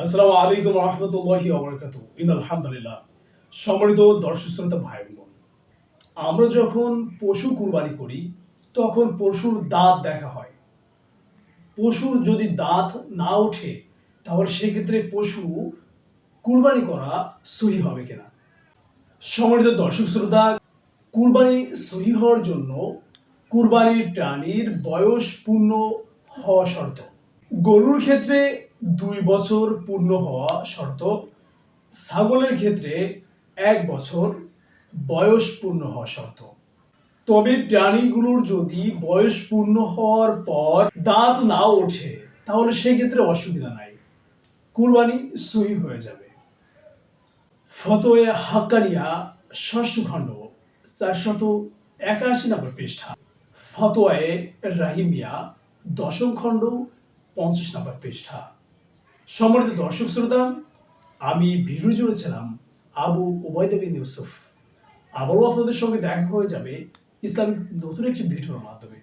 আসসালামু আলাইকুম রহমতুল্লাহি ওয়া ইন্নাল হামদুলিল্লাহ। সম্মানিত দর্শক শ্রোতা ভাই বোন, আমরা যখন পশু কুরবানি করি তখন পশুর দাঁত দেখা হয়। পশুর যদি দাঁত না ওঠে তাহলে সেক্ষেত্রে পশু কুরবানি করা সহি হবে কিনা। সম্মানিত দর্শক শ্রোতা, কুরবানি সহি হওয়ার জন্য কুরবানির প্রাণীর বয়স পূর্ণ হওয়া শর্ত। গরুর ক্ষেত্রে 2 বছর পূর্ণ হওয়া শর্ত, ছাগলের ক্ষেত্রে 1 বছর বয়স পূর্ণ হওয়া শর্ত। তবে প্রাণীগুলোর যদি বয়স পূর্ণ হওয়ার পর দাঁত না ওঠে তাহলে সেক্ষেত্রে অসুবিধা নাই, কুরবানি সহি হয়ে যাবে। ফতোয়ে হাক্কানিয়া ষষ্ঠ খণ্ড 481 নম্বর পৃষ্ঠা, ফতোয়ায়ে রাহিমিয়া দশম খণ্ড 50 নম্বর পৃষ্ঠা। সম্মানিত দর্শক শ্রোতা, আমি ভিডিও জুড়েছিলাম আবু ওবায়দা বিন ইউসুফ। আবারও আপনাদের সঙ্গে দেখা হয়ে যাবে ইসলামিক নতুন একটি ভিডিওর মাধ্যমে।